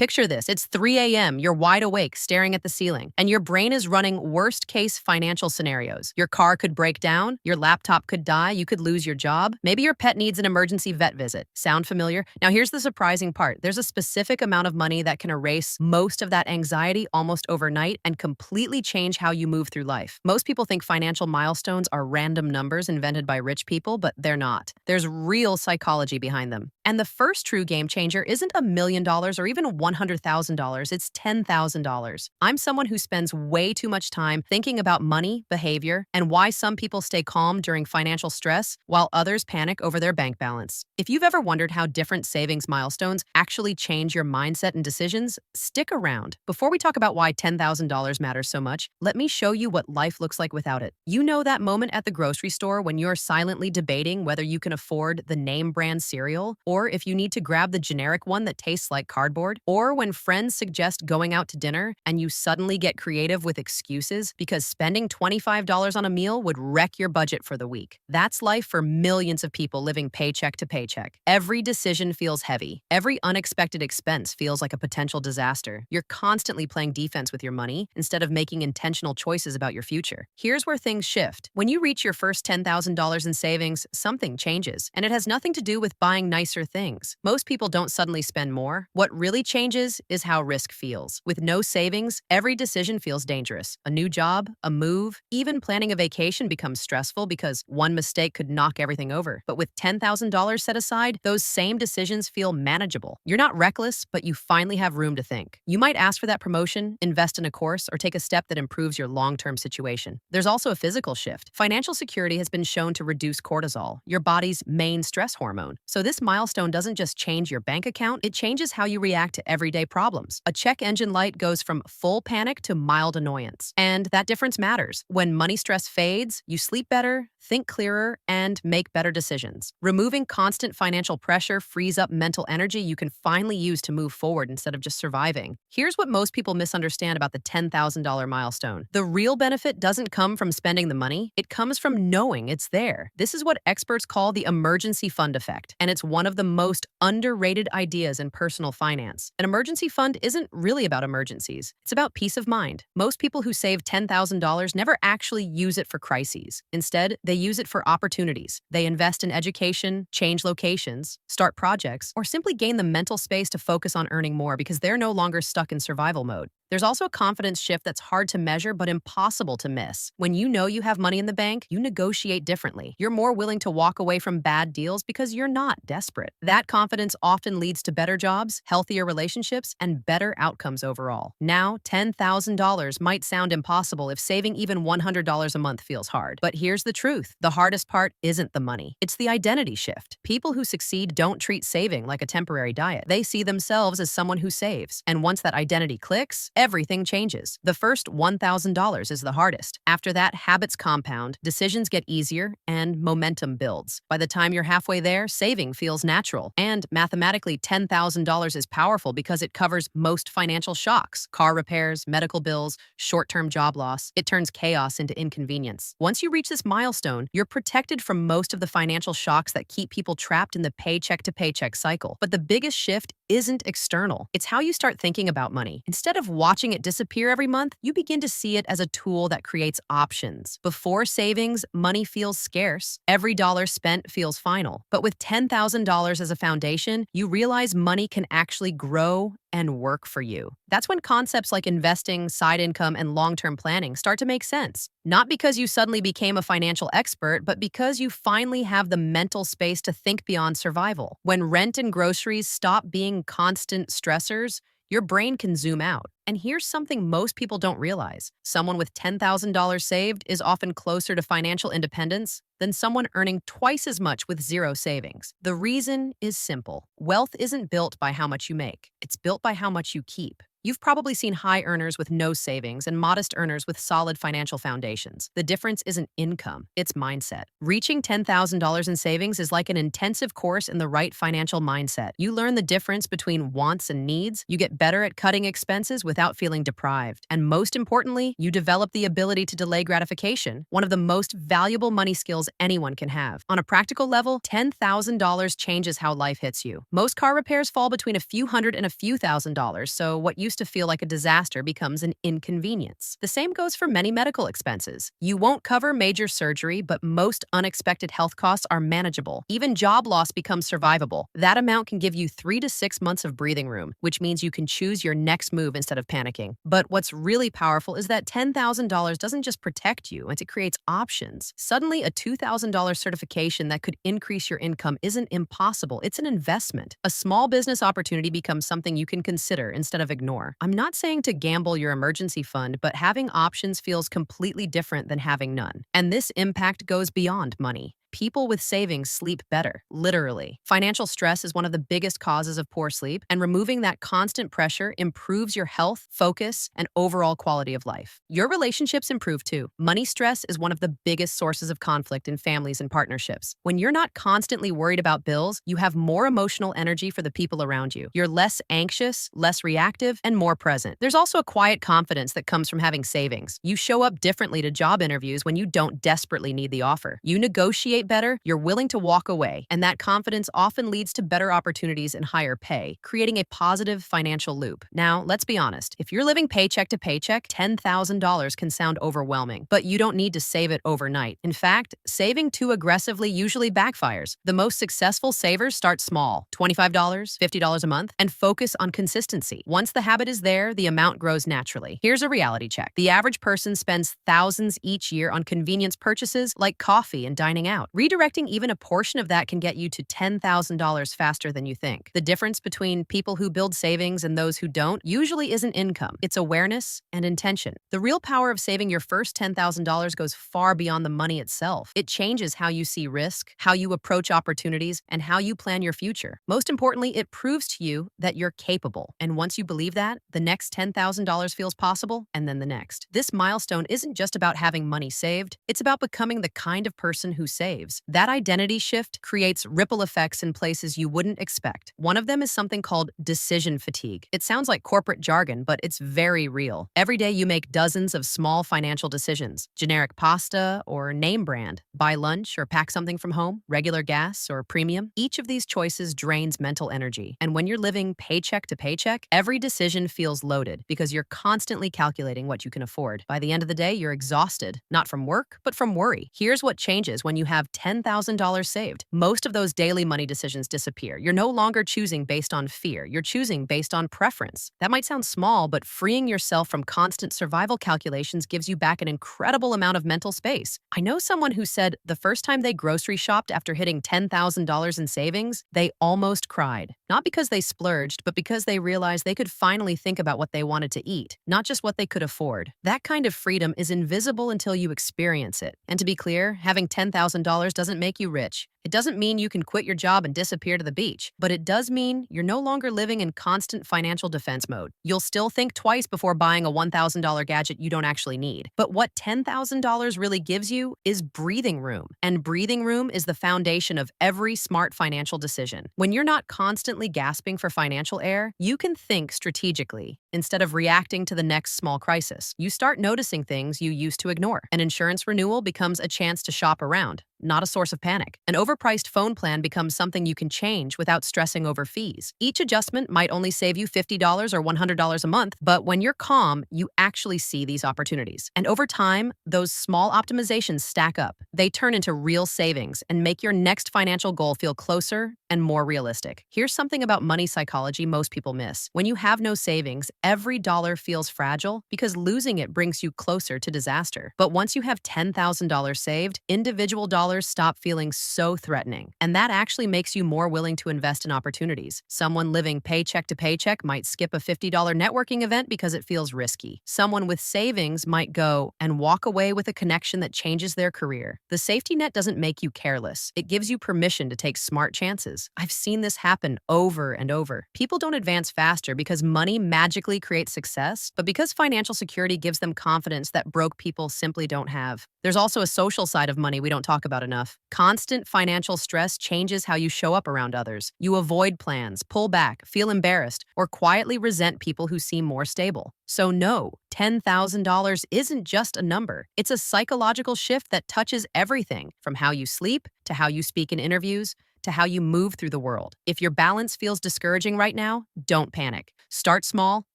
Picture this, it's 3 a.m., you're wide awake, staring at the ceiling, and your brain is running worst-case financial scenarios. Your car could break down, your laptop could die, you could lose your job. Maybe your pet needs an emergency vet visit. Sound familiar? Now here's the surprising part. There's a specific amount of money that can erase most of that anxiety almost overnight and completely change how you move through life. Most people think financial milestones are random numbers invented by rich people, but they're not. There's real psychology behind them. And the first true game changer isn't $1 million or even $100,000, it's $10,000. I'm someone who spends way too much time thinking about money, behavior, and why some people stay calm during financial stress while others panic over their bank balance. If you've ever wondered how different savings milestones actually change your mindset and decisions, stick around. Before we talk about why $10,000 matters so much, let me show you what life looks like without it. You know that moment at the grocery store when you're silently debating whether you can afford the name brand cereal, or if you need to grab the generic one that tastes like cardboard, or when friends suggest going out to dinner and you suddenly get creative with excuses because spending $25 on a meal would wreck your budget for the week. That's life for millions of people living paycheck to paycheck. Every decision feels heavy. Every unexpected expense feels like a potential disaster. You're constantly playing defense with your money instead of making intentional choices about your future. Here's where things shift. When you reach your first $10,000 in savings, something changes, and it has nothing to do with buying nicer things. Most people don't suddenly spend more. What really changes is how risk feels. With no savings, every decision feels dangerous. A new job, a move, even planning a vacation becomes stressful because one mistake could knock everything over. But with $10,000 set aside, those same decisions feel manageable. You're not reckless, but you finally have room to think. You might ask for that promotion, invest in a course, or take a step that improves your long-term situation. There's also a physical shift. Financial security has been shown to reduce cortisol, your body's main stress hormone. So this milestone doesn't just change your bank account, it changes how you react to everyday problems. A check engine light goes from full panic to mild annoyance. And that difference matters. When money stress fades, you sleep better, think clearer, and make better decisions. Removing constant financial pressure frees up mental energy you can finally use to move forward instead of just surviving. Here's what most people misunderstand about the $10,000 milestone. The real benefit doesn't come from spending the money, it comes from knowing it's there. This is what experts call the emergency fund effect, and it's one of the most underrated ideas in personal finance. An emergency fund isn't really about emergencies, it's about peace of mind. Most people who save $10,000 never actually use it for crises. Instead, they use it for opportunities. They invest in education, change locations, start projects, or simply gain the mental space to focus on earning more because they're no longer stuck in survival mode. There's also a confidence shift that's hard to measure but impossible to miss. When you know you have money in the bank, you negotiate differently. You're more willing to walk away from bad deals because you're not desperate. That confidence often leads to better jobs, healthier relationships, and better outcomes overall. Now, $10,000 might sound impossible if saving even $100 a month feels hard. But here's the truth. The hardest part isn't the money. It's the identity shift. People who succeed don't treat saving like a temporary diet. They see themselves as someone who saves. And once that identity clicks, everything changes. The first $1,000 is the hardest. After that, habits compound, decisions get easier, and momentum builds. By the time you're halfway there, saving feels natural. And mathematically, $10,000 is powerful because it covers most financial shocks: car repairs, medical bills, short-term job loss. It turns chaos into inconvenience. Once you reach this milestone, you're protected from most of the financial shocks that keep people trapped in the paycheck-to-paycheck cycle. But the biggest shift isn't external. It's how you start thinking about money. Instead of watching it disappear every month, you begin to see it as a tool that creates options. Before savings, money feels scarce. Every dollar spent feels final. But with $10,000 as a foundation, you realize money can actually grow and work for you. That's when concepts like investing, side income, and long-term planning start to make sense. Not because you suddenly became a financial expert, but because you finally have the mental space to think beyond survival. When rent and groceries stop being constant stressors, your brain can zoom out. And here's something most people don't realize. Someone with $10,000 saved is often closer to financial independence than someone earning twice as much with zero savings. The reason is simple. Wealth isn't built by how much you make. It's built by how much you keep. You've probably seen high earners with no savings and modest earners with solid financial foundations. The difference isn't income, it's mindset. Reaching $10,000 in savings is like an intensive course in the right financial mindset. You learn the difference between wants and needs, you get better at cutting expenses without feeling deprived, and most importantly, you develop the ability to delay gratification, one of the most valuable money skills anyone can have. On a practical level, $10,000 changes how life hits you. Most car repairs fall between a few hundred and a few $1,000s, so what used to feel like a disaster becomes an inconvenience. The same goes for many medical expenses. You won't cover major surgery, but most unexpected health costs are manageable. Even job loss becomes survivable. That amount can give you 3 to 6 months of breathing room, which means you can choose your next move instead of panicking. But what's really powerful is that $10,000 doesn't just protect you, it creates options. Suddenly, a $2,000 certification that could increase your income isn't impossible, it's an investment. A small business opportunity becomes something you can consider instead of ignore. I'm not saying to gamble your emergency fund, but having options feels completely different than having none. And this impact goes beyond money. People with savings sleep better, literally. Financial stress is one of the biggest causes of poor sleep, and removing that constant pressure improves your health, focus, and overall quality of life. Your relationships improve too. Money stress is one of the biggest sources of conflict in families and partnerships. When you're not constantly worried about bills, you have more emotional energy for the people around you. You're less anxious, less reactive, and more present. There's also a quiet confidence that comes from having savings. You show up differently to job interviews when you don't desperately need the offer. You negotiate better, you're willing to walk away, and that confidence often leads to better opportunities and higher pay, creating a positive financial loop. Now, let's be honest, if you're living paycheck to paycheck, $10,000 can sound overwhelming, but you don't need to save it overnight. In fact, saving too aggressively usually backfires. The most successful savers start small, $25, $50 a month, and focus on consistency. Once the habit is there, the amount grows naturally. Here's a reality check. The average person spends thousands each year on convenience purchases like coffee and dining out. Redirecting even a portion of that can get you to $10,000 faster than you think. The difference between people who build savings and those who don't usually isn't income. It's awareness and intention. The real power of saving your first $10,000 goes far beyond the money itself. It changes how you see risk, how you approach opportunities, and how you plan your future. Most importantly, it proves to you that you're capable. And once you believe that, the next $10,000 feels possible, and then the next. This milestone isn't just about having money saved. It's about becoming the kind of person who saves. That identity shift creates ripple effects in places you wouldn't expect. One of them is something called decision fatigue. It sounds like corporate jargon, but it's very real. Every day you make dozens of small financial decisions. Generic pasta or name brand, buy lunch or pack something from home, regular gas or premium. Each of these choices drains mental energy. And when you're living paycheck to paycheck, every decision feels loaded because you're constantly calculating what you can afford. By the end of the day, you're exhausted, not from work, but from worry. Here's what changes when you have $10,000 saved. Most of those daily money decisions disappear. You're no longer choosing based on fear. You're choosing based on preference. That might sound small, but freeing yourself from constant survival calculations gives you back an incredible amount of mental space. I know someone who said the first time they grocery shopped after hitting $10,000 in savings, they almost cried. Not because they splurged, but because they realized they could finally think about what they wanted to eat, not just what they could afford. That kind of freedom is invisible until you experience it. And to be clear, having $10,000 doesn't make you rich. It doesn't mean you can quit your job and disappear to the beach, but it does mean you're no longer living in constant financial defense mode. You'll still think twice before buying a $1,000 gadget you don't actually need. But what $10,000 really gives you is breathing room. And breathing room is the foundation of every smart financial decision. When you're not constantly gasping for financial air, you can think strategically instead of reacting to the next small crisis. You start noticing things you used to ignore. An insurance renewal becomes a chance to shop around, not a source of panic. An overpriced phone plan becomes something you can change without stressing over fees. Each adjustment might only save you $50 or $100 a month, but when you're calm, you actually see these opportunities. And over time, those small optimizations stack up. They turn into real savings and make your next financial goal feel closer and more realistic. Here's something about money psychology most people miss. When you have no savings, every dollar feels fragile because losing it brings you closer to disaster. But once you have $10,000 saved, individual dollars $10,000 stop feeling so threatening. And that actually makes you more willing to invest in opportunities. Someone living paycheck to paycheck might skip a $50 networking event because it feels risky. Someone with savings might go and walk away with a connection that changes their career. The safety net doesn't make you careless. It gives you permission to take smart chances. I've seen this happen over and over. People don't advance faster because money magically creates success, but because financial security gives them confidence that broke people simply don't have. There's also a social side of money we don't talk about enough. Constant financial stress changes how you show up around others. You avoid plans, pull back, feel embarrassed, or quietly resent people who seem more stable. So no, $10,000 isn't just a number. It's a psychological shift that touches everything, from how you sleep to how you speak in interviews to how you move through the world. If your balance feels discouraging right now, don't panic. Start small,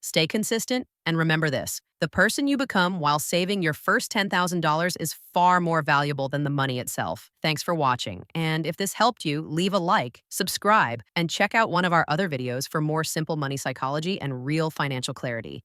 stay consistent, and remember this: the person you become while saving your first $10,000 is far more valuable than the money itself. Thanks for watching. And if this helped you, leave a like, subscribe, and check out one of our other videos for more simple money psychology and real financial clarity.